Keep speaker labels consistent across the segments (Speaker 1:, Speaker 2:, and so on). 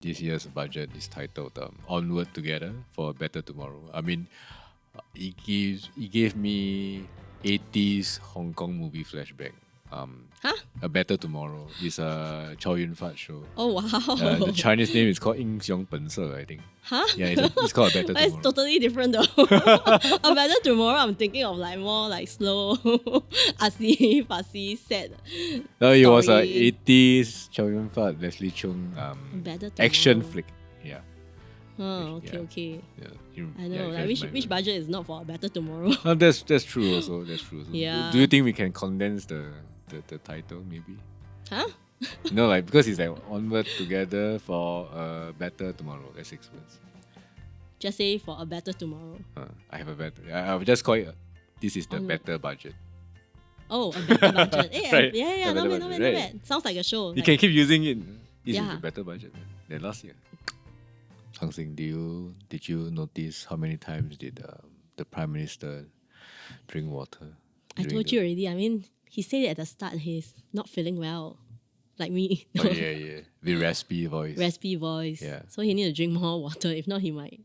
Speaker 1: this year's budget is titled "Onward Together for a Better Tomorrow." I mean, he gave me 80s Hong Kong movie flashback.
Speaker 2: Huh?
Speaker 1: A Better Tomorrow is a Chow Yun Fat show.
Speaker 2: Oh wow.
Speaker 1: The Chinese name is called 英雄本色, I think.
Speaker 2: Huh?
Speaker 1: Yeah, it's called A Better
Speaker 2: But it's
Speaker 1: Tomorrow.
Speaker 2: totally different though. A Better Tomorrow, I'm thinking of like more like slow, artsy, fussy, sad.
Speaker 1: No, it was a
Speaker 2: story.
Speaker 1: 80s Chow Yun Fat, Leslie Chung
Speaker 2: Better
Speaker 1: action
Speaker 2: Tomorrow.
Speaker 1: flick. Yeah.
Speaker 2: Oh, okay,
Speaker 1: Yeah.
Speaker 2: okay.
Speaker 1: Yeah,
Speaker 2: I know,
Speaker 1: yeah,
Speaker 2: like
Speaker 1: you
Speaker 2: which
Speaker 1: can
Speaker 2: which
Speaker 1: imagine.
Speaker 2: budget is not for a better tomorrow?
Speaker 1: That's true also. That's true also.
Speaker 2: Yeah.
Speaker 1: Do you think we can condense the title maybe?
Speaker 2: Huh?
Speaker 1: No, like because it's like onward together for a better tomorrow. That's 6 words.
Speaker 2: Just say for a better tomorrow.
Speaker 1: I have a better. I'll just call it. This is the
Speaker 2: Onward.
Speaker 1: better budget.
Speaker 2: Oh, a better budget. Yeah,
Speaker 1: Right.
Speaker 2: yeah,
Speaker 1: A
Speaker 2: not
Speaker 1: better
Speaker 2: bad, not
Speaker 1: budget,
Speaker 2: bad, not
Speaker 1: right.
Speaker 2: bad. Sounds like a show.
Speaker 1: You
Speaker 2: Like,
Speaker 1: can keep using it. This is
Speaker 2: Yeah.
Speaker 1: a better budget than last year. Hang Sing, did you notice how many times did the Prime Minister drink water?
Speaker 2: I
Speaker 1: during
Speaker 2: told
Speaker 1: the-
Speaker 2: you already. I mean, he said at the start he's not feeling well. Like me.
Speaker 1: Oh, yeah. The raspy voice.
Speaker 2: Raspy voice.
Speaker 1: Yeah.
Speaker 2: So he need to drink more water. If not, he might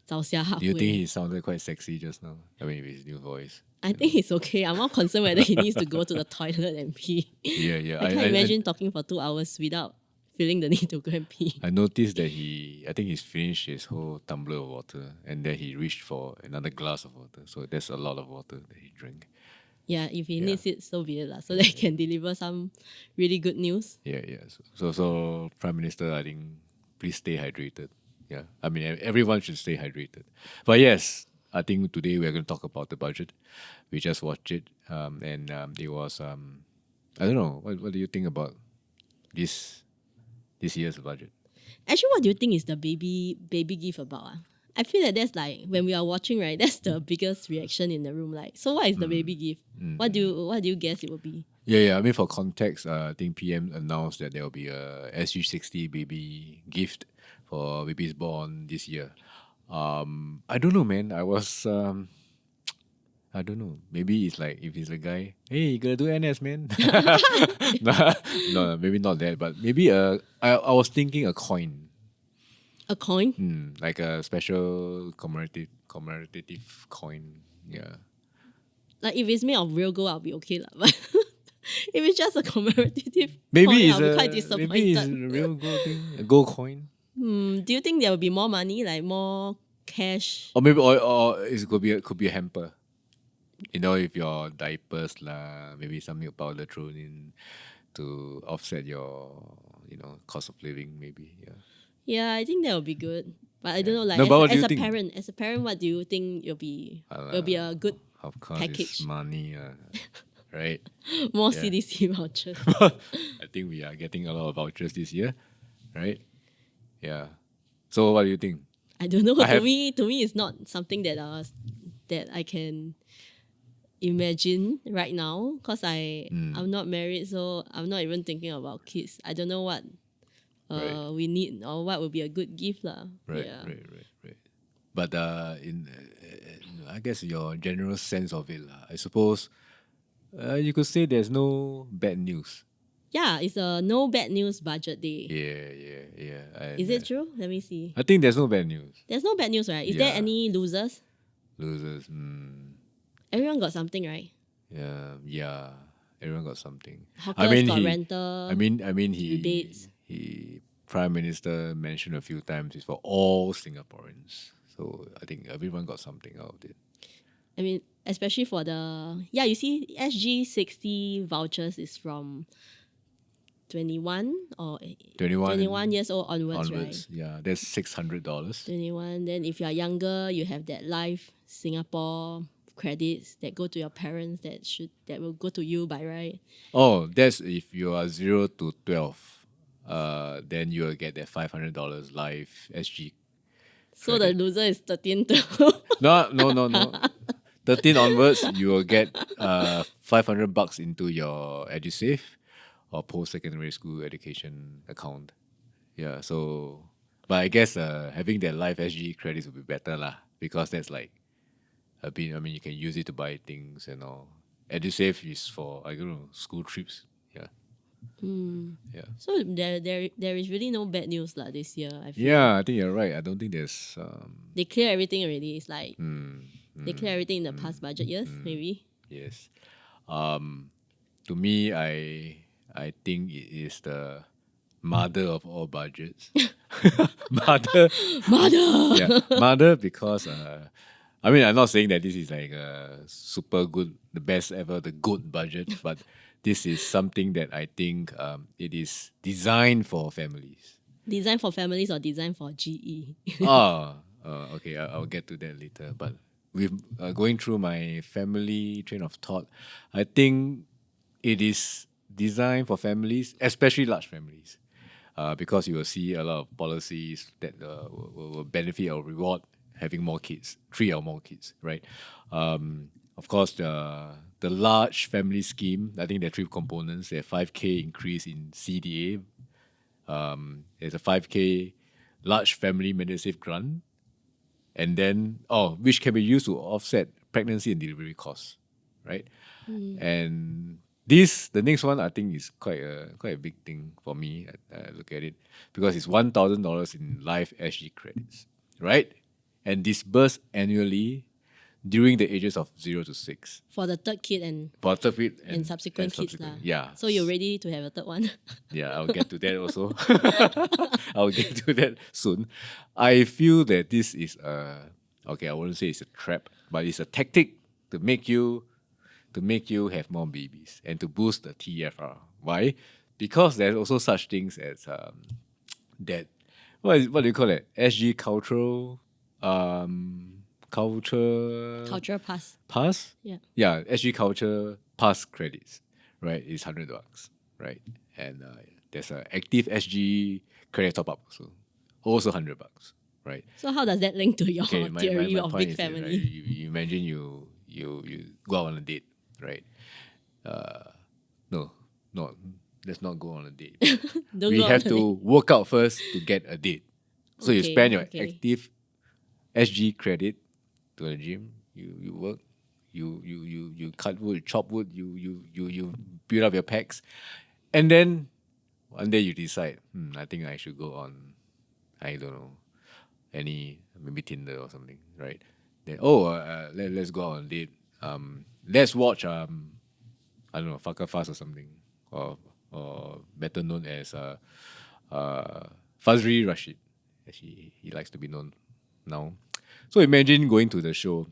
Speaker 2: 早下 halfway.
Speaker 1: Do you think he sounded quite sexy just now? I mean, with his new voice.
Speaker 2: I think he's okay. I'm more concerned whether he needs to go to the toilet and pee.
Speaker 1: Yeah.
Speaker 2: I can't imagine talking for 2 hours without feeling the need to go and pee.
Speaker 1: I noticed that I think he's finished his whole tumbler of water and then he reached for another glass of water. So there's a lot of water that he drank.
Speaker 2: Yeah, if he needs it, so be it. Lah. So that he can deliver some really good news.
Speaker 1: Yeah. So Prime Minister, I think, please stay hydrated. Yeah. I mean, everyone should stay hydrated. But yes, I think today we're going to talk about the budget. We just watched it. And it was, I don't know, what do you think about this year's budget?
Speaker 2: Actually, what do you think is the baby gift about? I feel that that's like when we are watching, right? That's the biggest reaction in the room. Like, so what is the baby gift? What do you guess it will be?
Speaker 1: Yeah. I mean, for context, I think PM announced that there will be a SG60 baby gift for babies born this year. I don't know, man. I don't know. Maybe it's like if it's a guy, hey, you gotta do NS, man. No, maybe not that. But maybe I was thinking a coin.
Speaker 2: A coin?
Speaker 1: Like a special commemorative coin. Yeah.
Speaker 2: Like if it's made of real gold, I'll be okay lah. But if it's just a commemorative
Speaker 1: Maybe
Speaker 2: coin,
Speaker 1: it's
Speaker 2: I'll be
Speaker 1: a
Speaker 2: quite
Speaker 1: maybe it's a
Speaker 2: disappointed.
Speaker 1: real gold thing, a gold coin.
Speaker 2: Do you think there will be more money, like more cash?
Speaker 1: Or maybe or it could be a hamper. You know, if your diapers lah, maybe some milk powder thrown in to offset your, cost of living, maybe. Yeah.
Speaker 2: Yeah, I think that will be good. But I don't know, like
Speaker 1: No, but what do
Speaker 2: as
Speaker 1: you
Speaker 2: a
Speaker 1: think?
Speaker 2: parent, what do you think it'll be? It'll be a good
Speaker 1: Of course,
Speaker 2: package.
Speaker 1: it's money, right?
Speaker 2: more
Speaker 1: Yeah.
Speaker 2: CDC vouchers.
Speaker 1: I think we are getting a lot of vouchers this year, right? Yeah. So what do you think?
Speaker 2: I don't know.
Speaker 1: I have-
Speaker 2: To me, it's not something that that I can imagine right now because I'm not married, so I'm not even thinking about kids. I don't know what
Speaker 1: Right.
Speaker 2: we need or what would be a good gift lah.
Speaker 1: Right,
Speaker 2: Yeah.
Speaker 1: right. But I guess your general sense of it, lah, I suppose you could say there's no bad news.
Speaker 2: Yeah, it's a no bad news budget day.
Speaker 1: Yeah.
Speaker 2: Is it true? Let me see.
Speaker 1: I think there's no bad news.
Speaker 2: There's no bad news, right? Is there
Speaker 1: Yeah.
Speaker 2: any losers?
Speaker 1: Losers,
Speaker 2: Everyone got something, right?
Speaker 1: yeah. Everyone got something.
Speaker 2: Hawkers got rental.
Speaker 1: I mean,
Speaker 2: rebates.
Speaker 1: he Prime Minister mentioned a few times it's for all Singaporeans. So I think everyone got something out of it.
Speaker 2: I mean, especially for you see, SG60 vouchers is from 21 or 21 years old onwards, right?
Speaker 1: Yeah, that's $600.
Speaker 2: 21. Then if you're younger, you have that Life Singapore credits that go to your parents that will go to you by right.
Speaker 1: Oh, that's if you are 0 to 12. Then you will get that $500 life SG.
Speaker 2: So the loser is 13 to
Speaker 1: No. 13 onwards, you will get $500 into your EduSave or post-secondary school education account. Yeah, so but I guess having that life SG credits would be better lah because that's like a bit. I mean, you can use it to buy things and all. EduSave is for I don't know school trips. Yeah. Yeah.
Speaker 2: So there is really no bad news lah this year. I feel
Speaker 1: Yeah, I think you're right. I don't think there's
Speaker 2: they clear everything already. It's like they clear everything in the past budget years, maybe.
Speaker 1: yes. To me, I think it is the mother of all budgets. Mother,
Speaker 2: Mother.
Speaker 1: yeah, mother because I mean I'm not saying that this is like a super good, the best ever, the good budget, but this is something that I think it is designed for families.
Speaker 2: Design for families or design for GE?
Speaker 1: Okay, I'll get to that later. But with going through my family train of thought, I think it is designed for families, especially large families, because you will see a lot of policies that will benefit or reward having more kids, 3 or more kids, right? Of course, the large family scheme, I think there are 3 components. There are 5K increase in CDA. There's a 5K large family Medisave grant, and then which can be used to offset pregnancy and delivery costs, right? And the next one I think is quite a big thing for me. I look at it because it's $1,000 in life SG credits, right? And disbursed annually during the ages of 0 to 6
Speaker 2: For the third kid and
Speaker 1: for third kid
Speaker 2: and subsequent kids lah.
Speaker 1: Yeah.
Speaker 2: So you're ready to have a third one?
Speaker 1: Yeah, I'll get to that also. I'll get to that soon. I feel that this is I wouldn't say it's a trap, but it's a tactic to make you have more babies and to boost the TFR. Why? Because there's also such things as that what do you call it? SG cultural
Speaker 2: Cultural pass.
Speaker 1: pass?
Speaker 2: Yeah.
Speaker 1: Yeah, SG culture pass credits, right? It's $100, right? And there's an active SG credit top up also $100, right?
Speaker 2: So how does that link to your
Speaker 1: My
Speaker 2: theory of
Speaker 1: point
Speaker 2: big
Speaker 1: is that, right,
Speaker 2: family?
Speaker 1: you imagine you go out on a date, right? No, let's not go on a date.
Speaker 2: Don't
Speaker 1: We
Speaker 2: go
Speaker 1: have
Speaker 2: on
Speaker 1: to work out first to get a date. So you
Speaker 2: Okay,
Speaker 1: spend your
Speaker 2: okay.
Speaker 1: active SG credit to the gym. You work. You cut wood, chop wood. You build up your pecs, and then one day you decide, I think I should go on, I don't know, maybe Tinder or something, right? Then let's go on a date. Let's watch I don't know, Fucker Fast or something, or better known as Fazri Rashid, as he likes to be known now. So imagine going to the show.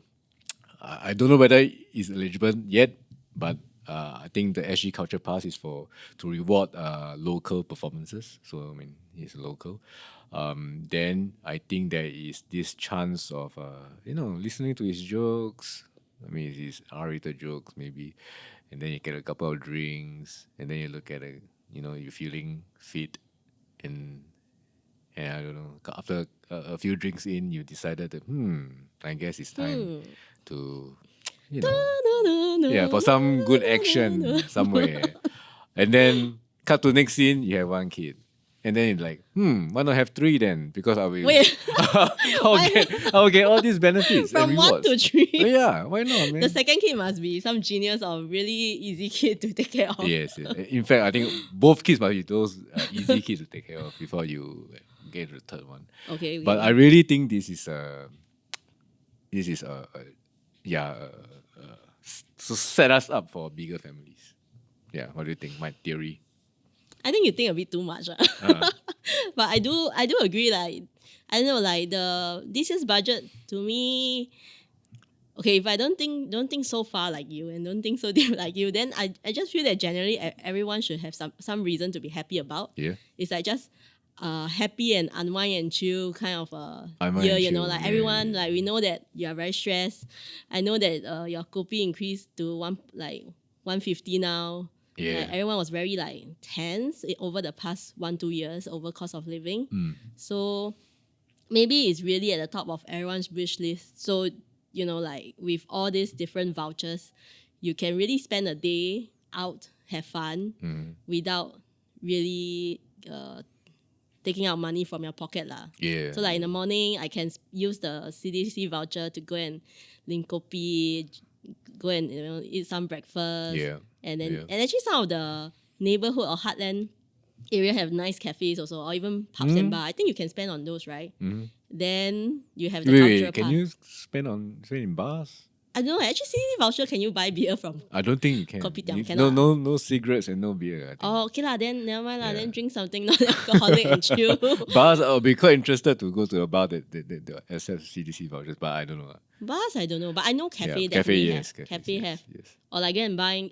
Speaker 1: I don't know whether it's eligible yet, but I think the SG Culture Pass is to reward local performances. So I mean, he's local. Then I think there is this chance of listening to his jokes. I mean, his R-rated jokes maybe, and then you get a couple of drinks, and then you look at it. You're feeling fit, and I don't know. After a few drinks in, you decided that I guess it's time to, for some good action somewhere. And then cut to next scene, you have 1 kid. And then it's like, why not have 3 then? Because I will
Speaker 2: Wait,
Speaker 1: I'll get all these benefits. and
Speaker 2: from 1 to
Speaker 1: rewards.
Speaker 2: 3.
Speaker 1: Yeah, why not, man?
Speaker 2: The second kid must be some genius or really easy kid to take care of.
Speaker 1: Yes. In fact, I think both kids must be those easy kids to take care of before you get the third one.
Speaker 2: Okay.
Speaker 1: But I really think this is to set us up for bigger families. Yeah, what do you think? My theory.
Speaker 2: I think you think a bit too much. But I do agree, like, I don't know, like this year's budget to me, okay, if I don't think so far like you and don't think so deep like you, then I just feel that generally everyone should have some reason to be happy about.
Speaker 1: Yeah.
Speaker 2: It's like just happy and unwind and chill kind of
Speaker 1: Unwind
Speaker 2: year,
Speaker 1: and
Speaker 2: you know,
Speaker 1: chill,
Speaker 2: like
Speaker 1: yeah,
Speaker 2: everyone,
Speaker 1: yeah.
Speaker 2: like we know that you are very stressed. I know that your kopi increased to 150 now.
Speaker 1: Yeah.
Speaker 2: Like, everyone was very like tense over the past 1-2 years over cost of living. So maybe it's really at the top of everyone's wish list. So, like with all these different vouchers, you can really spend a day out, have fun without really taking out money from your pocket lah.
Speaker 1: Yeah.
Speaker 2: So like in the morning, I can use the CDC voucher to go and link kopi, go and eat some breakfast.
Speaker 1: Yeah.
Speaker 2: And then
Speaker 1: Yeah.
Speaker 2: and actually some of the neighborhood or heartland area have nice cafes also, or even pubs and bar, I think you can spend on those, right? Then you have the cultural
Speaker 1: Can
Speaker 2: pass.
Speaker 1: you spend in bars?
Speaker 2: I don't know. Actually, CDC voucher, can you buy beer from?
Speaker 1: I don't think you can.
Speaker 2: Kopitiam,
Speaker 1: You-
Speaker 2: cannot.
Speaker 1: no cigarettes and no beer. I think.
Speaker 2: Oh, okay lah. Then never mind lah.
Speaker 1: Yeah.
Speaker 2: Then drink something non-alcoholic and chill.
Speaker 1: Bars, I'll be quite interested to go to a bar that accepts CDC vouchers, but I don't know.
Speaker 2: Bars, I don't know, but I know cafe
Speaker 1: Yeah,
Speaker 2: definitely
Speaker 1: yes,
Speaker 2: have.
Speaker 1: cafes,
Speaker 2: Cafe
Speaker 1: yes,
Speaker 2: have.
Speaker 1: yes.
Speaker 2: Or like go and buy,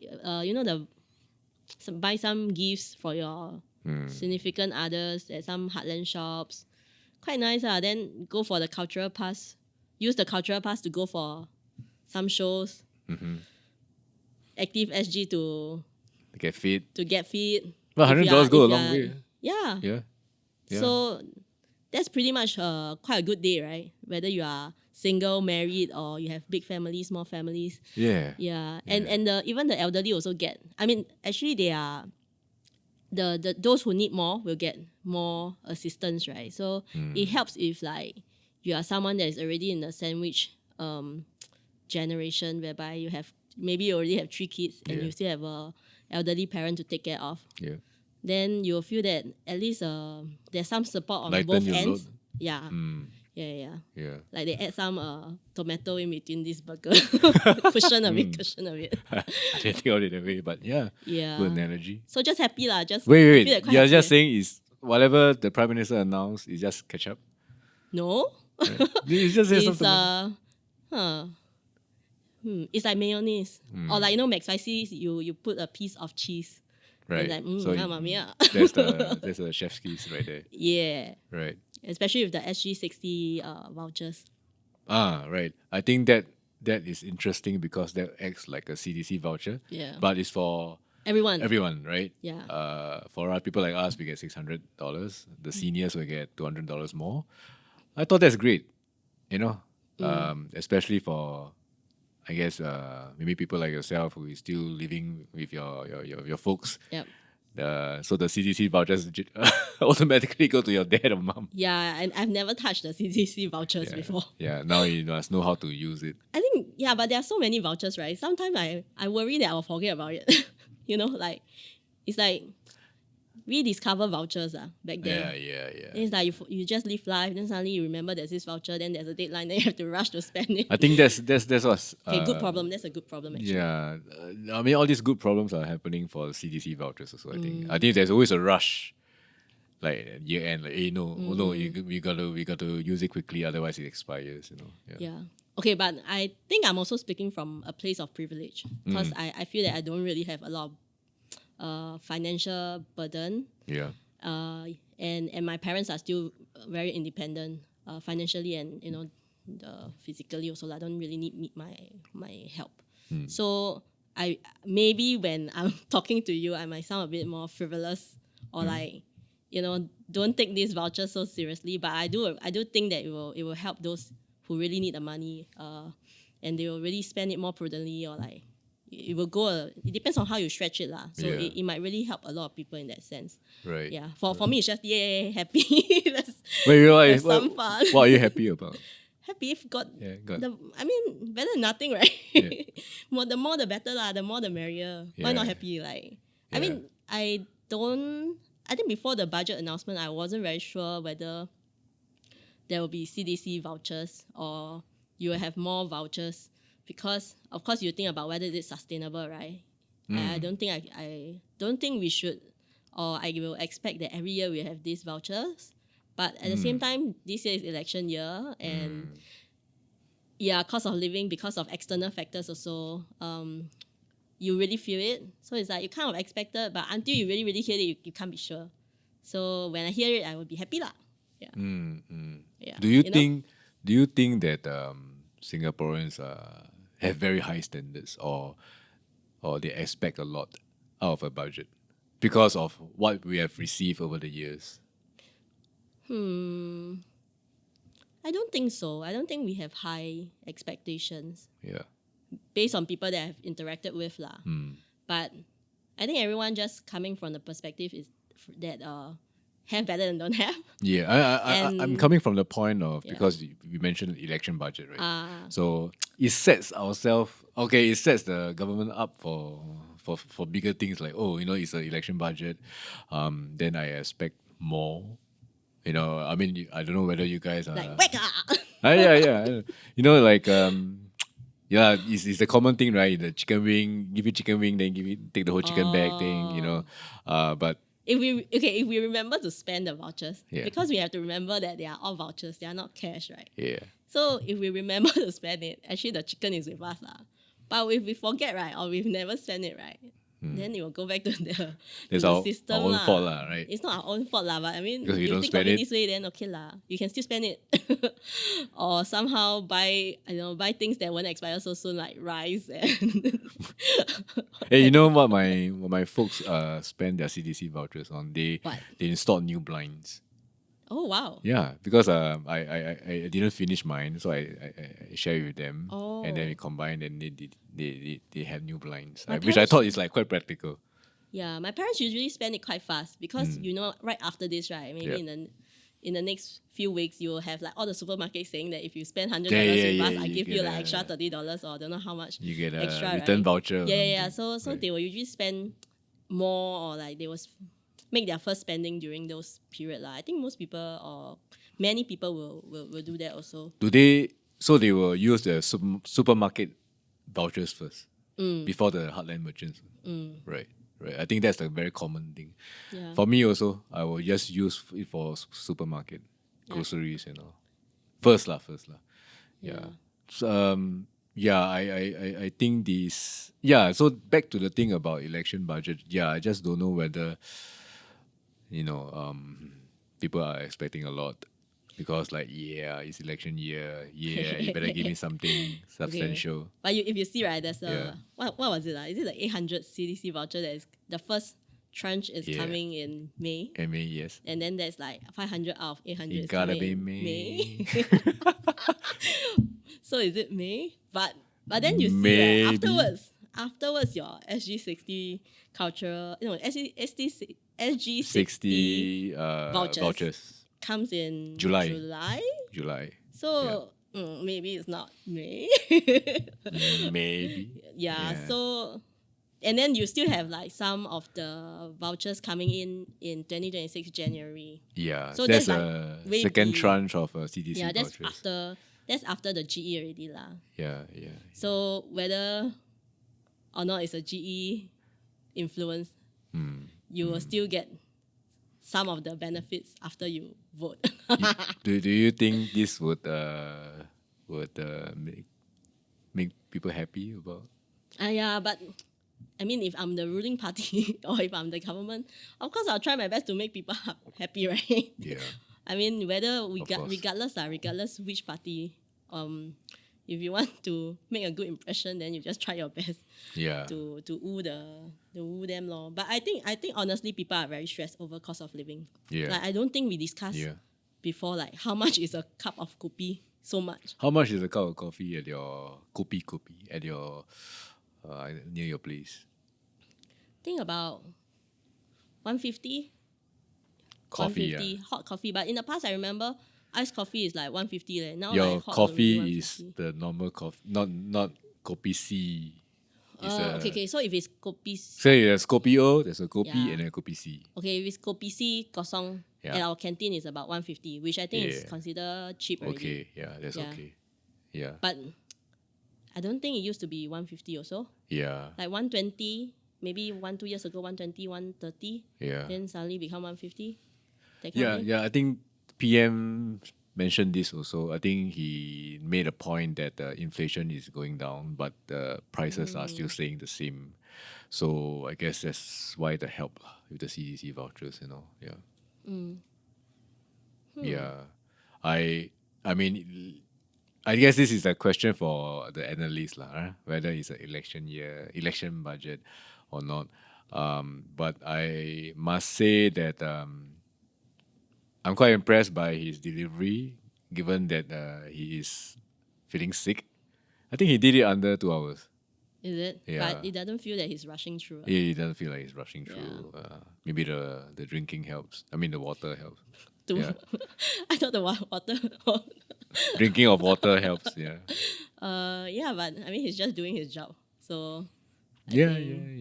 Speaker 2: buy some gifts for your significant others at some heartland shops. Quite nice lah. Then go for the cultural pass. Use the cultural pass to go for some shows. Active SG to
Speaker 1: Get fit.
Speaker 2: get fit.
Speaker 1: Well,
Speaker 2: If
Speaker 1: $100 go a
Speaker 2: if
Speaker 1: long
Speaker 2: you're-
Speaker 1: way.
Speaker 2: Yeah.
Speaker 1: Yeah. Yeah.
Speaker 2: So that's pretty much quite a good day, right? Whether you are single, married, or you have big families, small families.
Speaker 1: Yeah.
Speaker 2: Yeah, and even the elderly also get. I mean, actually, they are the those who need more will get more assistance, right? So it helps if like you are someone that is already in the sandwich generation, whereby you have maybe you already have 3 kids and
Speaker 1: Yeah.
Speaker 2: you still have a elderly parent to take care of.
Speaker 1: Yeah.
Speaker 2: Then you'll feel that at least there's some support on
Speaker 1: Lighten
Speaker 2: both
Speaker 1: your
Speaker 2: ends.
Speaker 1: load.
Speaker 2: Yeah.
Speaker 1: Mm,
Speaker 2: Yeah.
Speaker 1: yeah.
Speaker 2: Like they add some tomato in between this burger. Cushion a bit.
Speaker 1: I didn't think of it that way, but yeah.
Speaker 2: Yeah.
Speaker 1: Good analogy.
Speaker 2: So just happy lah. Just I
Speaker 1: Wait.
Speaker 2: feel like quite
Speaker 1: You're
Speaker 2: happy.
Speaker 1: just saying is whatever the Prime Minister announced is just catch up?
Speaker 2: No.
Speaker 1: Right? You just say
Speaker 2: It's
Speaker 1: something.
Speaker 2: It's like mayonnaise. Or like McSpicy, you put a piece of cheese.
Speaker 1: Right.
Speaker 2: Like,
Speaker 1: So
Speaker 2: mamma mia.
Speaker 1: there's a chef's keys right there.
Speaker 2: Yeah.
Speaker 1: Right.
Speaker 2: Especially with the SG60 vouchers.
Speaker 1: Right. I think that is interesting because that acts like a CDC voucher.
Speaker 2: Yeah.
Speaker 1: But it's for
Speaker 2: Everyone.
Speaker 1: right?
Speaker 2: Yeah.
Speaker 1: For our people like us, we get $600. The seniors will get $200 more. I thought that's great. Especially for, I guess, maybe people like yourself who is still living with your folks.
Speaker 2: Yep.
Speaker 1: So the CDC vouchers automatically go to your dad or mom.
Speaker 2: Yeah, and I've never touched the CCC vouchers
Speaker 1: Yeah.
Speaker 2: before.
Speaker 1: Yeah, now you must know how to use it.
Speaker 2: I think, yeah, but there are so many vouchers, right? Sometimes I worry that I'll forget about it. Like, it's like rediscover vouchers back then.
Speaker 1: Yeah.
Speaker 2: Then it's like you just live life, then suddenly you remember there's this voucher, then there's a deadline, then you have to rush to spend it.
Speaker 1: I think that's what's
Speaker 2: Okay, good problem. That's a good problem, actually.
Speaker 1: Yeah, I mean all these good problems are happening for the CDC vouchers also. I think there's always a rush, like at year end, like we got to use it quickly, otherwise it expires.
Speaker 2: Yeah. Okay, but I think I'm also speaking from a place of privilege because I feel that I don't really have a lot of financial burden.
Speaker 1: Yeah.
Speaker 2: And my parents are still very independent financially and physically also. I don't really need my help. So I maybe when I'm talking to you, I might sound a bit more frivolous or like don't take these vouchers so seriously. But I do think that it will help those who really need the money and they will really spend it more prudently or like. It will go. It depends on how you stretch it, lah. So
Speaker 1: Yeah.
Speaker 2: it might really help a lot of people in that sense.
Speaker 1: Right.
Speaker 2: Yeah. For me, it's just happy.
Speaker 1: Wait,
Speaker 2: That's some fun.
Speaker 1: what are you happy about?
Speaker 2: Happy if got.
Speaker 1: Yeah, got.
Speaker 2: I mean, better than nothing, right?
Speaker 1: Yeah.
Speaker 2: The more the better, lah. The more the merrier. Why not
Speaker 1: Yeah.
Speaker 2: happy? Like,
Speaker 1: Yeah.
Speaker 2: I mean, I think before the budget announcement, I wasn't very sure whether there will be CDC vouchers or you will have more vouchers. Because of course you think about whether it's sustainable, right? I don't think I don't think we should, or I will expect that every year we have these vouchers. But at the same time, this year is election year, and cost of living because of external factors also. You really feel it, so it's like you kind of expect it, but until you really hear it, you can't be sure. So when I hear it, I will be happy, lah. Yeah. Yeah.
Speaker 1: Do you think that Singaporeans have very high standards or they expect a lot out of a budget because of what we have received over the years?
Speaker 2: I don't think so. I don't think we have high expectations
Speaker 1: Yeah.
Speaker 2: based on people that I've interacted with, lah. But I think everyone just coming from the perspective is that have better than don't have.
Speaker 1: Yeah, I'm
Speaker 2: And-
Speaker 1: coming from the point of because we mentioned election budget, right? So it sets the government up for bigger things like, oh, it's an election budget, then I expect more. I mean, I don't know whether you guys are
Speaker 2: Like, wake up!
Speaker 1: yeah. Like yeah, it's a common thing, right? The chicken wing, give you chicken wing, then take the whole chicken bag thing. But
Speaker 2: If we remember to spend the vouchers,
Speaker 1: Yeah.
Speaker 2: because we have to remember that they are all vouchers, they are not cash, right?
Speaker 1: yeah,
Speaker 2: So if we remember to spend it, actually the chicken is with us. But if we forget, right, or we've never spent it, right, then it will go back to
Speaker 1: That's
Speaker 2: the
Speaker 1: our
Speaker 2: system.
Speaker 1: own fault, right?
Speaker 2: It's not our own fault, but I mean,
Speaker 1: Because
Speaker 2: if
Speaker 1: you
Speaker 2: you
Speaker 1: don't
Speaker 2: think of
Speaker 1: spend
Speaker 2: it
Speaker 1: it.
Speaker 2: this way, then okay, you can still spend it. Or somehow buy things that won't expire so soon, like rice and
Speaker 1: Hey, you know what my folks spend their CDC vouchers on? They
Speaker 2: What?
Speaker 1: they installed new blinds.
Speaker 2: Oh wow.
Speaker 1: Yeah, because I didn't finish mine, so I share with them, and then we combined, and they have new blinds,
Speaker 2: My
Speaker 1: which I
Speaker 2: parents-
Speaker 1: thought is like quite practical.
Speaker 2: Yeah, my parents usually spend it quite fast because right after this, right, maybe
Speaker 1: Yeah.
Speaker 2: in the next few weeks you will have like all the supermarkets saying that if you spend $100
Speaker 1: Yeah,
Speaker 2: with us, I
Speaker 1: you
Speaker 2: give you
Speaker 1: get
Speaker 2: like
Speaker 1: a-
Speaker 2: extra $30 or don't know how much
Speaker 1: You get a
Speaker 2: extra,
Speaker 1: return
Speaker 2: right?
Speaker 1: voucher. or
Speaker 2: Yeah.
Speaker 1: something.
Speaker 2: So
Speaker 1: Right.
Speaker 2: they will usually spend more, or like they will make their first spending during those period. I think most people or many people will do that also.
Speaker 1: Do they? So they will use the supermarket vouchers first before the heartland merchants. Right. I think that's a very common thing.
Speaker 2: Yeah.
Speaker 1: For me also, I will just use it for supermarket groceries. First lah. Yeah. So, I think these. Yeah. So back to the thing about election budget. Yeah, I just don't know whether, people are expecting a lot. Because it's election year. Yeah, you better give me something substantial.
Speaker 2: But if you see, right, there's a
Speaker 1: Yeah.
Speaker 2: what was it? Is it the 800 CDC voucher that is the first tranche is
Speaker 1: Yeah.
Speaker 2: coming in May,
Speaker 1: MA, yes.
Speaker 2: and then there's like 500 out of 800
Speaker 1: It
Speaker 2: is
Speaker 1: gotta
Speaker 2: coming
Speaker 1: be
Speaker 2: in
Speaker 1: May.
Speaker 2: So is it May? But then you see,
Speaker 1: Maybe.
Speaker 2: right, afterwards your SG60 cultural, SG60
Speaker 1: 60 vouchers.
Speaker 2: comes in
Speaker 1: July.
Speaker 2: So maybe it's not May.
Speaker 1: Maybe.
Speaker 2: Yeah,
Speaker 1: Yeah.
Speaker 2: so and then you still have like some of the vouchers coming in 2026 January.
Speaker 1: Yeah.
Speaker 2: So
Speaker 1: that's
Speaker 2: that's
Speaker 1: a
Speaker 2: like way
Speaker 1: second
Speaker 2: be-
Speaker 1: tranche of CDC
Speaker 2: Yeah,
Speaker 1: vouchers.
Speaker 2: that's after the GE already lah.
Speaker 1: Yeah.
Speaker 2: So whether or not it's a GE influence, you will still get some of the benefits after you vote.
Speaker 1: Do you think this would make people happy about?
Speaker 2: Yeah, but I mean, if I'm the ruling party or if I'm the government, of course I'll try my best to make people happy, right?
Speaker 1: Yeah.
Speaker 2: I mean, whether
Speaker 1: course.
Speaker 2: regardless which party, if you want to make a good impression, then you just try your best
Speaker 1: Yeah.
Speaker 2: to woo them, lor. But I think honestly, people are very stressed over cost of living.
Speaker 1: Yeah.
Speaker 2: Like I don't think we discussed
Speaker 1: Yeah.
Speaker 2: before, like how much is a cup of kopi? So much.
Speaker 1: How much is a cup of coffee at your kopi at your near your place?
Speaker 2: Think about 150.
Speaker 1: Coffee,
Speaker 2: 150 hot coffee. But in the past, I remember iced coffee is like 150. Now
Speaker 1: Your
Speaker 2: like hot already
Speaker 1: coffee is
Speaker 2: 150.
Speaker 1: the normal coffee, not kopi C. It's
Speaker 2: Okay. So if it's kopi,
Speaker 1: So there's kopi O, there's a kopi,
Speaker 2: Yeah.
Speaker 1: and then kopi C.
Speaker 2: okay, if it's kopi C kosong,
Speaker 1: Yeah.
Speaker 2: at our canteen is about 150, which I think is
Speaker 1: Yeah.
Speaker 2: considered cheap already.
Speaker 1: Okay, yeah, that's
Speaker 2: Yeah.
Speaker 1: okay. Yeah,
Speaker 2: But I don't think it used to be 150 also.
Speaker 1: yeah,
Speaker 2: Like 120, maybe 2 years ago, 120, 130.
Speaker 1: yeah.
Speaker 2: Then suddenly become 150. That kind of thing.
Speaker 1: Yeah. I think PM mentioned this also. I think he made a point that inflation is going down, but the prices are still staying the same. So I guess that's why the help lah with the CDC vouchers. Yeah. Yeah, I mean, I guess this is a question for the analysts lah, whether it's an election year, election budget, or not. But I must say that I'm quite impressed by his delivery, given that he is feeling sick. I think he did it under 2 hours.
Speaker 2: Is it?
Speaker 1: Yeah.
Speaker 2: But it doesn't feel that he's rushing through.
Speaker 1: He doesn't feel like he's rushing through. Maybe the drinking helps. I mean, the water helps. Yeah.
Speaker 2: I thought the water.
Speaker 1: Drinking of water helps. Yeah.
Speaker 2: Yeah, but I mean, he's just doing his job. So
Speaker 1: Yeah,
Speaker 2: think.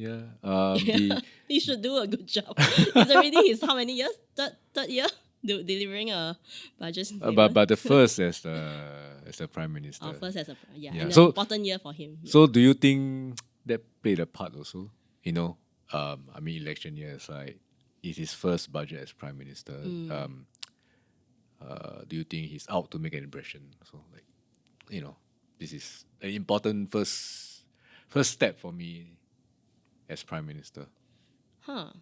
Speaker 1: yeah.
Speaker 2: He should do a good job. It's already his how many years? Third year delivering a budget statement.
Speaker 1: But the first as the prime minister.
Speaker 2: Our first as a
Speaker 1: Yeah.
Speaker 2: and an
Speaker 1: So
Speaker 2: important year for him. Yeah.
Speaker 1: so do you think that played a part also? You know, I mean, election year aside, it's his first budget as prime minister. Do you think he's out to make an impression? So like, this is an important first step for me as prime minister.
Speaker 2: Huh.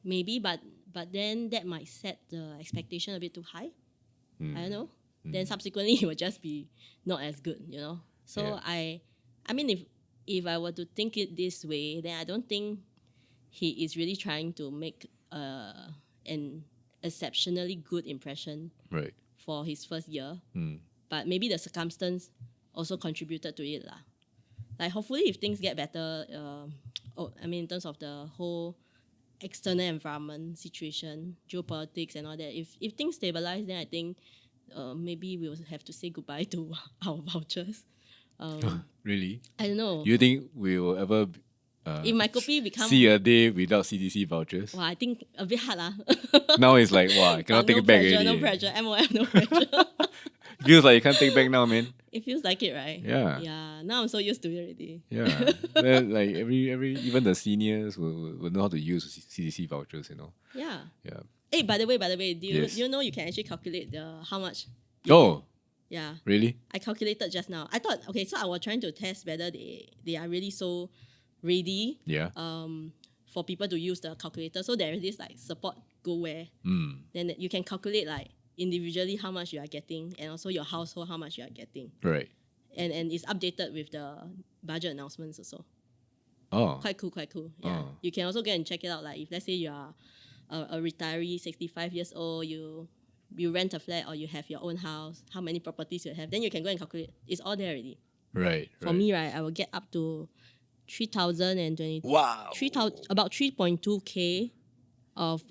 Speaker 2: Maybe, but then that might set the expectation a bit too high. I don't know. Then subsequently it will just be not as good, you know. So
Speaker 1: Yeah.
Speaker 2: I mean if I were to think it this way, then I don't think he is really trying to make an exceptionally good impression
Speaker 1: Right.
Speaker 2: for his first year. But maybe the circumstance also contributed to it lah. Like hopefully if things get better, in terms of the whole external environment situation, geopolitics and all that, if things stabilize, then I think maybe we will have to say goodbye to our vouchers.
Speaker 1: Really?
Speaker 2: I don't know.
Speaker 1: Do you think we will ever
Speaker 2: If my kopi become
Speaker 1: see a day without CDC vouchers?
Speaker 2: I think a bit hard lah.
Speaker 1: Now it's like, wow, I cannot
Speaker 2: But
Speaker 1: take it back
Speaker 2: pressure,
Speaker 1: already.
Speaker 2: No pressure, MOM, no pressure.
Speaker 1: Feels like you can't take back now, man.
Speaker 2: It feels like it, right?
Speaker 1: Yeah.
Speaker 2: Yeah. Now I'm so used to it already.
Speaker 1: Yeah. Then, like every even the seniors will know how to use CDC vouchers,
Speaker 2: Yeah.
Speaker 1: Yeah.
Speaker 2: Hey, by the way, do
Speaker 1: Yes.
Speaker 2: you know you can actually calculate how much?
Speaker 1: Oh,
Speaker 2: Yeah.
Speaker 1: really?
Speaker 2: I calculated just now. I thought, okay, so I was trying to test whether they are really so ready
Speaker 1: Yeah.
Speaker 2: for people to use the calculator. So there is this like support go where then you can calculate like individually how much you are getting and also your household how much you are getting.
Speaker 1: Right.
Speaker 2: And it's updated with the budget announcements also.
Speaker 1: Oh.
Speaker 2: Quite cool. Yeah.
Speaker 1: Oh.
Speaker 2: You can also go and check it out. Like if let's say you are a retiree, 65 years old, you rent a flat or you have your own house, how many properties you have, then you can go and calculate. It's all there already.
Speaker 1: Right.
Speaker 2: For me, right, I will get up to 3,020.
Speaker 1: Wow.
Speaker 2: 3,000 about 3.2K of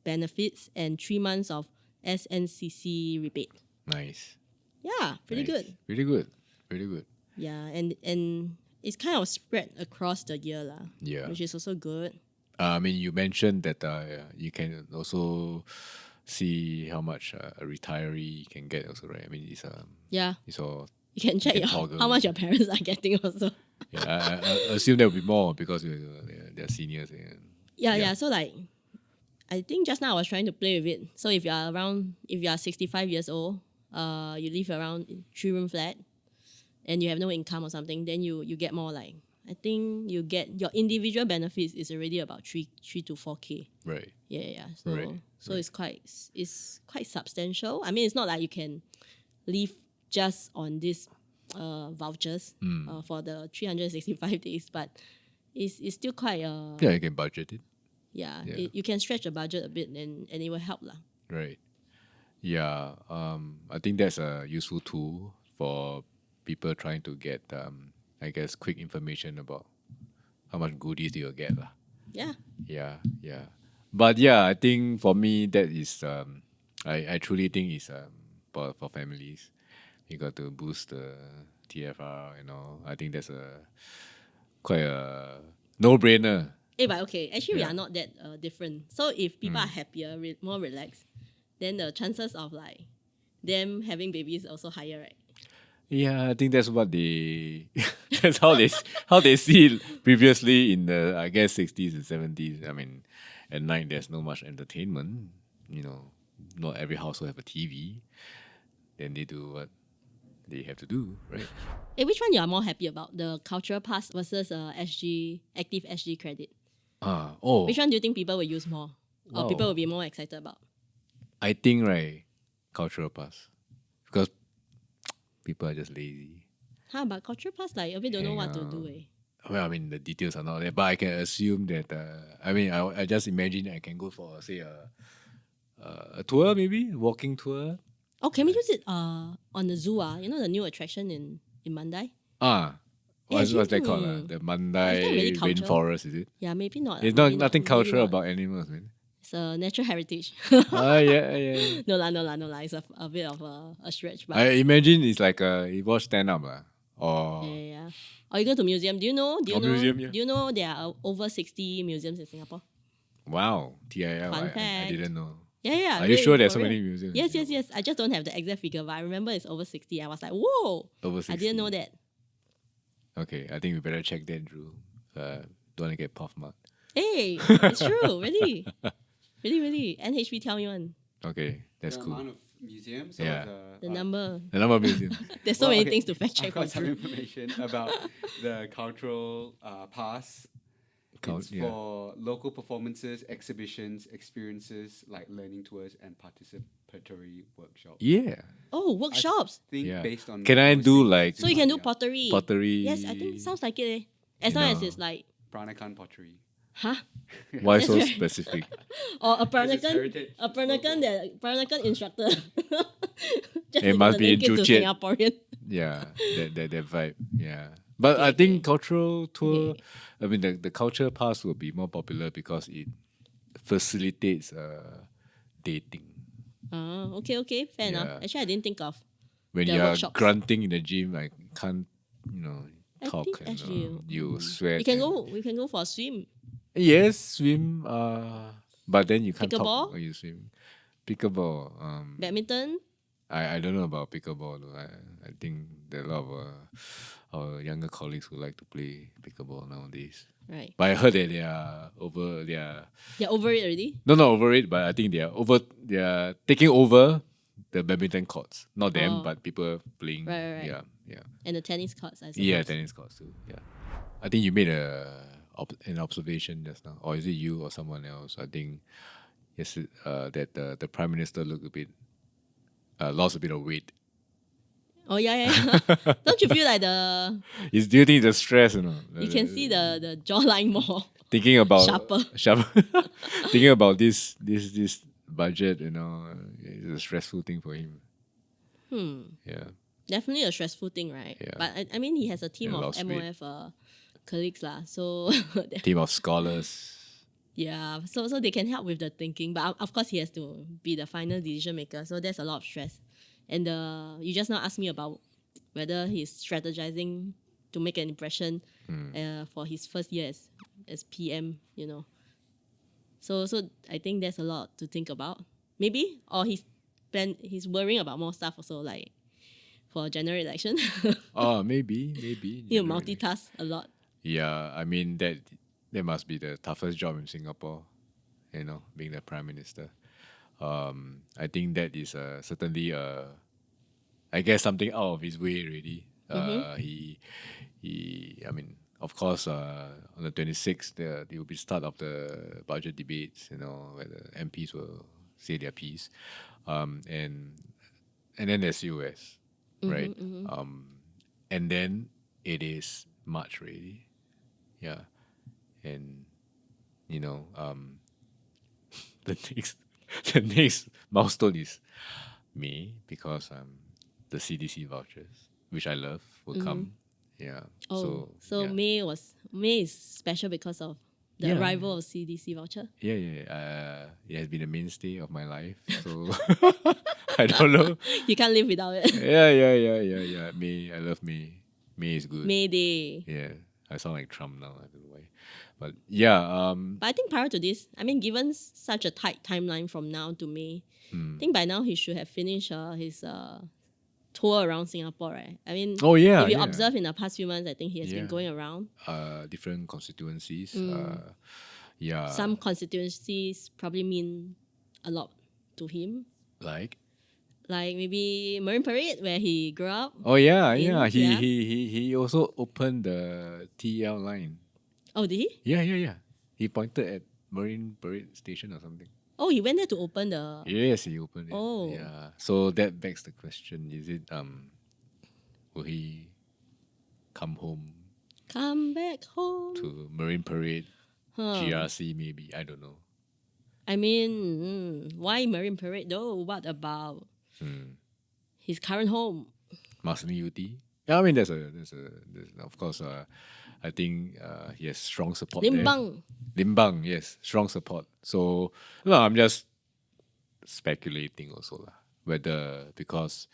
Speaker 2: benefits and 3 months of SNCC rebate.
Speaker 1: Nice.
Speaker 2: Yeah, pretty
Speaker 1: Nice.
Speaker 2: good.
Speaker 1: Really good. Really good.
Speaker 2: Yeah, and it's kind of spread across the year lah.
Speaker 1: Yeah.
Speaker 2: Which is also good.
Speaker 1: I mean, you mentioned that you can also see how much a retiree can get also, right? I mean,
Speaker 2: Yeah,
Speaker 1: it's all.
Speaker 2: you can check
Speaker 1: You can toggle.
Speaker 2: how much your parents are getting also.
Speaker 1: Yeah, I assume there will be more because they're seniors.
Speaker 2: Yeah. So like, I think just now I was trying to play with it. So if you are 65 years old, you live around 3-room flat, and you have no income or something, then you get more like, I think you get your individual benefits is already about 3 to 4K.
Speaker 1: Right.
Speaker 2: Yeah. So
Speaker 1: Right.
Speaker 2: it's quite substantial. I mean, it's not like you can live just on these vouchers for the 365 days, but it's still quite
Speaker 1: Yeah, you can budget it.
Speaker 2: yeah.
Speaker 1: Yeah.
Speaker 2: You can stretch the budget a bit and it will help lah.
Speaker 1: Right. Yeah. I think that's a useful tool for people trying to get, I guess, quick information about how much goodies you'll get lah.
Speaker 2: Yeah.
Speaker 1: Yeah. But yeah, I think for me that is I truly think it's for families. You got to boost the TFR, I think that's quite a no-brainer.
Speaker 2: But okay, actually we
Speaker 1: Yeah.
Speaker 2: are not that different. So if people are happier, more relaxed, then the chances of like them having babies are also higher, right?
Speaker 1: Yeah, I think that's what that's how they see it previously in the, I guess, 60s and 70s. I mean, at night there's no much entertainment. Not every household have a TV. Then they do what they have to do, right?
Speaker 2: Which one you are more happy about? The cultural pass versus active SG credit? Which one do you think people will use more? Or people will be more excited about?
Speaker 1: I think, right, cultural pass. Because people are just lazy.
Speaker 2: But cultural pass, like, a bit don't know what to do.
Speaker 1: Well, I mean, the details are not there, but I can assume that, I just imagine I can go for, say, a tour, maybe? A walking tour.
Speaker 2: Oh, can we use it on the zoo? The new attraction in Mandai?
Speaker 1: What's that
Speaker 2: actually,
Speaker 1: called? The
Speaker 2: is that
Speaker 1: Mandai
Speaker 2: really cultural?
Speaker 1: rainforest, is it?
Speaker 2: Yeah, maybe not.
Speaker 1: It's
Speaker 2: maybe
Speaker 1: nothing
Speaker 2: maybe
Speaker 1: cultural
Speaker 2: not.
Speaker 1: about animals, man.
Speaker 2: It's a natural heritage.
Speaker 1: Yeah.
Speaker 2: No lah. It's a bit of a stretch, but
Speaker 1: I imagine it's like you watch stand up, or
Speaker 2: yeah. Or you go to museum. Do you know?
Speaker 1: Museum, yeah.
Speaker 2: Do you know there are over 60 museums in Singapore?
Speaker 1: Wow, TIL,
Speaker 2: Fun
Speaker 1: I
Speaker 2: fact.
Speaker 1: didn't know.
Speaker 2: Yeah.
Speaker 1: Are you
Speaker 2: really,
Speaker 1: sure there's
Speaker 2: for
Speaker 1: so
Speaker 2: real.
Speaker 1: many museums?
Speaker 2: Yes. I just don't have the exact figure, but I remember it's over 60. I was like, whoa.
Speaker 1: Over 60.
Speaker 2: I didn't know that.
Speaker 1: Okay, I think we better check that, Drew. Don't want to get puff marked.
Speaker 2: Hey, it's true. Really. Really. NHB tell me one.
Speaker 1: Okay, that's
Speaker 3: The
Speaker 1: cool.
Speaker 3: amount of museums
Speaker 1: Yeah.
Speaker 3: or
Speaker 2: The number.
Speaker 1: The number of museums.
Speaker 2: There's so many
Speaker 3: okay,
Speaker 2: things to fact check
Speaker 3: I've got
Speaker 2: for
Speaker 3: some
Speaker 2: Drew.
Speaker 3: information about the cultural pass. It's
Speaker 1: Yeah.
Speaker 3: for local performances, exhibitions, experiences like learning tours and participatory workshops.
Speaker 1: Yeah.
Speaker 2: Oh, workshops.
Speaker 3: Think
Speaker 1: Yeah.
Speaker 3: based on
Speaker 1: Can I
Speaker 3: those
Speaker 1: do
Speaker 3: things,
Speaker 1: like
Speaker 2: So you can do
Speaker 3: yeah.
Speaker 2: pottery.
Speaker 1: pottery?
Speaker 2: Yes, I think sounds like it. As
Speaker 1: You
Speaker 2: long as
Speaker 1: know.
Speaker 2: it's like,
Speaker 3: Peranakan pottery.
Speaker 2: huh?
Speaker 1: Why so
Speaker 2: That's right.
Speaker 1: specific?
Speaker 2: Or a
Speaker 3: This is
Speaker 2: Peranakan,
Speaker 3: heritage
Speaker 2: Peranakan instructor. Just
Speaker 1: It must be
Speaker 2: link it to
Speaker 1: Joo-Chiat.
Speaker 2: Singaporean.
Speaker 1: Yeah, that vibe. Yeah, but
Speaker 2: Okay,
Speaker 1: I think
Speaker 2: okay.
Speaker 1: cultural tour.
Speaker 2: Okay.
Speaker 1: I mean, the culture pass will be more popular because it facilitates dating.
Speaker 2: Okay, fair enough.
Speaker 1: Yeah.
Speaker 2: Actually, I didn't think of.
Speaker 1: When
Speaker 2: The
Speaker 1: you are
Speaker 2: workshops.
Speaker 1: grunting in the gym, I can't,
Speaker 2: I
Speaker 1: talk.
Speaker 2: think actually,
Speaker 1: You sweat.
Speaker 2: we can
Speaker 1: and-
Speaker 2: We can go for a swim.
Speaker 1: Yes, swim. But then you can't
Speaker 2: Pickleball?
Speaker 1: talk when you swim. Pickleball.
Speaker 2: Badminton.
Speaker 1: I don't know about pickleball though. I think there are a lot of our younger colleagues who like to play pickleball nowadays.
Speaker 2: Right.
Speaker 1: But I heard that they are over. They are
Speaker 2: They're over it already.
Speaker 1: not over it, but I think they are over. They are taking over the badminton courts. Not them,
Speaker 2: Oh.
Speaker 1: but people playing.
Speaker 2: Right.
Speaker 1: Yeah.
Speaker 2: And the tennis courts, I suppose.
Speaker 1: Yeah, tennis courts too. Yeah, I think you made an observation just now, or is it you or someone else? I think yes, that the prime minister looked a bit lost a bit of weight.
Speaker 2: Oh yeah. Don't you feel like the
Speaker 1: Do you think it's the stress?
Speaker 2: you can see the jawline more?
Speaker 1: Thinking about
Speaker 2: Sharper.
Speaker 1: thinking about this budget. It's a stressful thing for him. Yeah.
Speaker 2: Definitely a stressful thing, right?
Speaker 1: Yeah.
Speaker 2: But I mean, he has a team
Speaker 1: And
Speaker 2: of
Speaker 1: lost weight.
Speaker 2: MOF colleagues lah. So
Speaker 1: Team of scholars.
Speaker 2: yeah, so they can help with the thinking. But of course, he has to be the final decision maker. So there's a lot of stress. And you just now asked me about whether he's strategizing to make an impression for his first year as PM. So I think there's a lot to think about. Maybe, or he's worrying about more stuff also, like for general election.
Speaker 1: Oh, maybe.
Speaker 2: You multitask a lot.
Speaker 1: Yeah, I mean that must be the toughest job in Singapore, being the prime minister. I think that is certainly I guess something out of his way already. I mean, of course, on the 26th, there will be start of the budget debates. Where the MPs will say their piece, and then there's US, right? And then it is March already. Yeah, and the next milestone is May because the CDC vouchers, which I love, will come. Yeah.
Speaker 2: Oh,
Speaker 1: So yeah.
Speaker 2: May is special because of the
Speaker 1: Yeah.
Speaker 2: arrival of CDC voucher.
Speaker 1: Yeah. It has been a mainstay of my life. So I don't know.
Speaker 2: You can't live without it.
Speaker 1: Yeah. May, I love May. May is good.
Speaker 2: May Day.
Speaker 1: Yeah. I sound like Trump now. I don't know why. But yeah.
Speaker 2: But I think prior to this, I mean, given such a tight timeline from now to May, I think by now he should have finished his tour around Singapore, right? I mean,
Speaker 1: Oh, yeah,
Speaker 2: if you
Speaker 1: yeah.
Speaker 2: observe in the past few months, I think he has been
Speaker 1: Yeah.
Speaker 2: going around.
Speaker 1: Different constituencies. Yeah.
Speaker 2: Some constituencies probably mean a lot to him.
Speaker 1: like.
Speaker 2: Like maybe Marine Parade, where he grew up.
Speaker 1: Oh yeah.
Speaker 2: Yeah.
Speaker 1: He also opened the TL line.
Speaker 2: Oh, did he?
Speaker 1: Yeah. He pointed at Marine Parade Station or something.
Speaker 2: Oh, he went there to open the.
Speaker 1: Yes, he opened it.
Speaker 2: Oh.
Speaker 1: Yeah. So that begs the question: is it will he come home
Speaker 2: Come back home.
Speaker 1: to Marine Parade, GRC maybe? I don't know.
Speaker 2: I mean, why Marine Parade though? What about his current home?
Speaker 1: Marsiling UT. Yeah, I mean there's of course I think he has strong support there.
Speaker 2: Limbang.
Speaker 1: Limbang, yes, strong support. So no, I'm just speculating also lah, whether because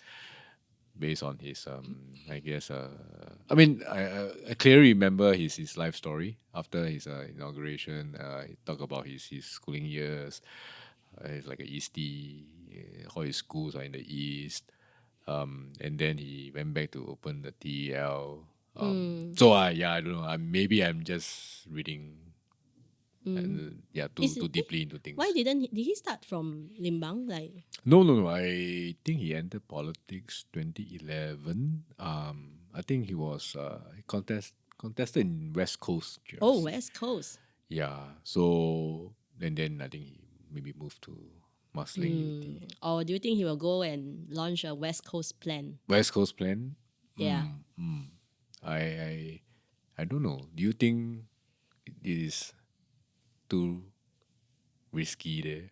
Speaker 1: based on his I guess I mean I clearly remember his life story after his inauguration. He talked about his schooling years. He's like a Eastie. All his schools are in the East. And then he went back to open the TEL. So I don't know. Maybe I'm just reading, and too deeply into things.
Speaker 2: Why did he start from Limbang? Like,
Speaker 1: No. I think he entered politics 2011. I think he was contested in West Coast.
Speaker 2: oh,
Speaker 1: GRC.
Speaker 2: West Coast.
Speaker 1: Yeah. So and then I think he maybe moved to Marsiling UT.
Speaker 2: Or do you think he will go and launch a West Coast plan?
Speaker 1: West Coast plan.
Speaker 2: Yeah.
Speaker 1: I don't know. Do you think it is too risky there?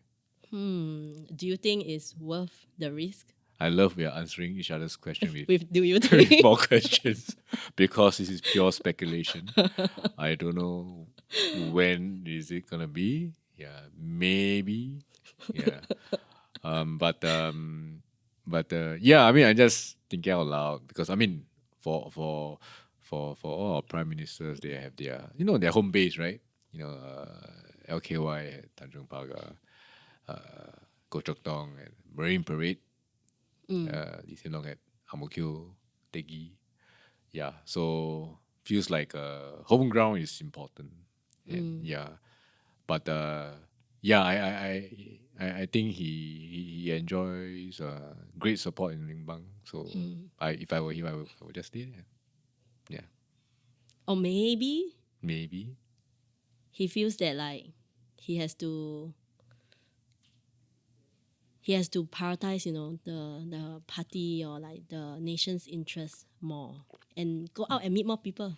Speaker 2: Do you think it's worth the risk?
Speaker 1: I love we are answering each other's question with
Speaker 2: With do you
Speaker 1: with
Speaker 2: think?
Speaker 1: more questions because this is pure speculation. I don't know when is it gonna be. Yeah, maybe. Yeah. But yeah, I mean, I just thinking out loud because I mean, for all our prime ministers, they have their their home base, right? LKY at Tanjung Pagar, Goh Chok Tong at Marine Parade, Lee Hsien Loong at Ang Mo Kio, Tegi. Yeah, so feels like home ground is important. And, yeah, but yeah, I think he enjoys great support in Limbang. So if I were him, I would just stay there. Yeah,
Speaker 2: Or maybe
Speaker 1: maybe.
Speaker 2: he feels that like he has to prioritize, the party or like the nation's interest more and go out and meet more people.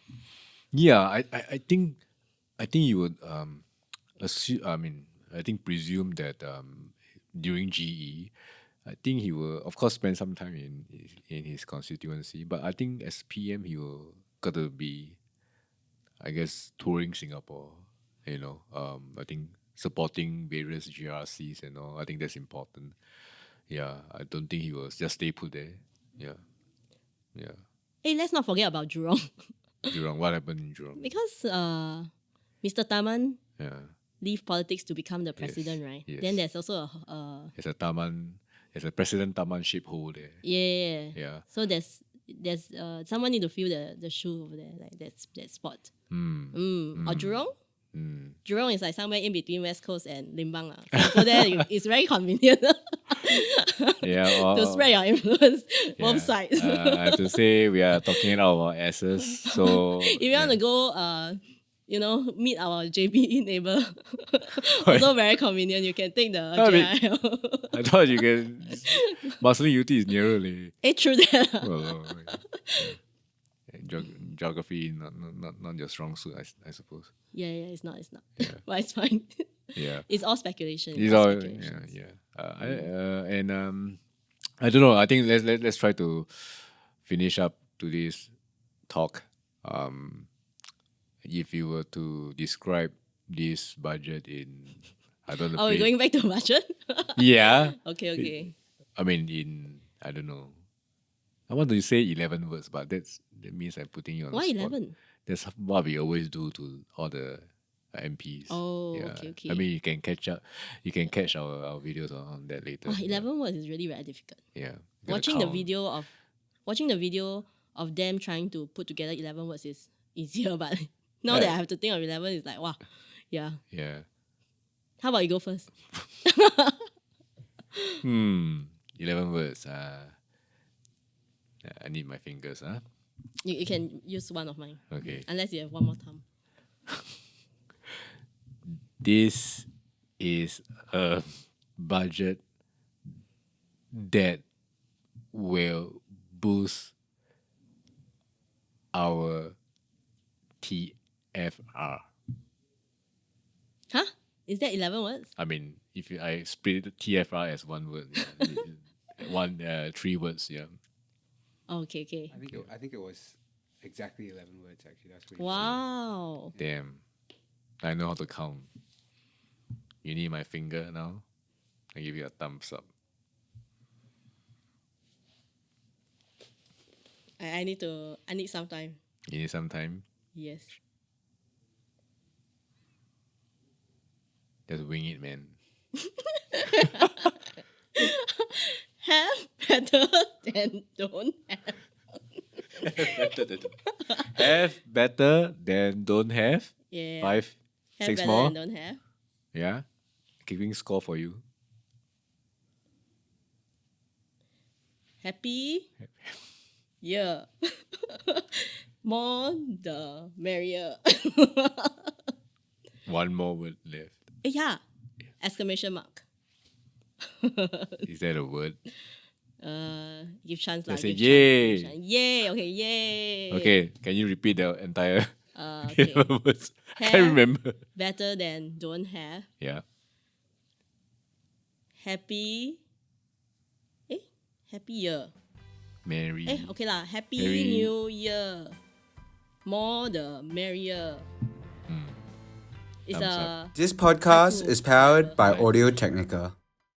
Speaker 1: Yeah, I think you would assume. I mean, I think presume that during GE, I think he will of course spend some time in his constituency. But I think as PM, he will got to be, I guess, touring Singapore. I think supporting various GRCs and all. I think that's important. Yeah, I don't think he will just stay put there. Yeah, yeah.
Speaker 2: Hey, let's not forget about Jurong.
Speaker 1: Jurong, what happened in Jurong?
Speaker 2: Because Mr. Taman
Speaker 1: Yeah.
Speaker 2: leave politics to become the president, right?
Speaker 1: yes.
Speaker 2: Then there's also a
Speaker 1: There's a President Taman ship hole there.
Speaker 2: yeah.
Speaker 1: Yeah.
Speaker 2: So there's someone need to fill the shoe over there, like that spot. Or Jurong. Jurong is like somewhere in between West Coast and Limbang. So go there, it's very convenient
Speaker 1: Yeah.
Speaker 2: to spread your influence
Speaker 1: yeah.
Speaker 2: both sides.
Speaker 1: I have to say we are talking out of our asses. So
Speaker 2: If you want to go, meet our JB neighbor, also very convenient. You can take the JIL.
Speaker 1: I thought you can. Marsiling UT is nearer.
Speaker 2: True that.
Speaker 1: Well, geography not your strong suit, I suppose.
Speaker 2: Yeah, it's not. But it's fine.
Speaker 1: Yeah.
Speaker 2: It's all speculation.
Speaker 1: These are yeah. I don't know. I think let's try to finish up today's talk. If you were to describe this budget in, I don't know.
Speaker 2: Oh, we're going back to budget?
Speaker 1: Yeah.
Speaker 2: Okay.
Speaker 1: I mean, I don't know. I want to say 11 words, but that means I'm putting you on
Speaker 2: Why
Speaker 1: the spot.
Speaker 2: 11?
Speaker 1: That's what we always do to all the MPs.
Speaker 2: Oh, okay.
Speaker 1: I mean, you can catch up. You can catch our videos on that later.
Speaker 2: 11 words is really very difficult.
Speaker 1: Yeah.
Speaker 2: Watching the video of them trying to put together 11 words is easier, but now that I have to think of 11, it's like, wow. Yeah.
Speaker 1: Yeah.
Speaker 2: How about you go first?
Speaker 1: 11 words. I need my fingers, huh?
Speaker 2: You can use one of mine.
Speaker 1: Okay.
Speaker 2: Unless you have one more time.
Speaker 1: This is a budget that will boost our TFR.
Speaker 2: Huh? Is that 11 words?
Speaker 1: I mean, if I split TFR as one word, yeah. 3 words, yeah.
Speaker 2: Oh, okay.
Speaker 3: I think it was exactly 11 words. Actually, that's pretty.
Speaker 2: Wow.
Speaker 1: Damn, I know how to count. You need my finger now? I give you a thumbs up.
Speaker 2: I need some time.
Speaker 1: You need some time.
Speaker 2: Yes.
Speaker 1: Just wing it, man.
Speaker 2: Have better than don't have.
Speaker 1: Have better than don't have.
Speaker 2: Yeah.
Speaker 1: 5,
Speaker 2: Have
Speaker 1: 6
Speaker 2: better
Speaker 1: more.
Speaker 2: than don't have.
Speaker 1: Yeah. Keeping score for you.
Speaker 2: Happy year. More the merrier.
Speaker 1: One more word left.
Speaker 2: Yeah. Exclamation mark.
Speaker 1: Is that a word?
Speaker 2: Give chance
Speaker 1: Just
Speaker 2: lah.
Speaker 1: say
Speaker 2: Give
Speaker 1: yay.
Speaker 2: chance. Yay. Okay. Yay.
Speaker 1: Okay, can you repeat the entire
Speaker 2: Okay.
Speaker 1: words? I
Speaker 2: Have
Speaker 1: can't remember.
Speaker 2: better than don't have.
Speaker 1: Yeah.
Speaker 2: Happy. Happy year.
Speaker 1: Mary.
Speaker 2: Okay lah. Happy
Speaker 1: Merry.
Speaker 2: New Year. More the merrier. It's
Speaker 1: Thumbs
Speaker 2: a
Speaker 4: This podcast
Speaker 2: haiku,
Speaker 4: is powered by
Speaker 2: whatever.
Speaker 4: Audio Technica.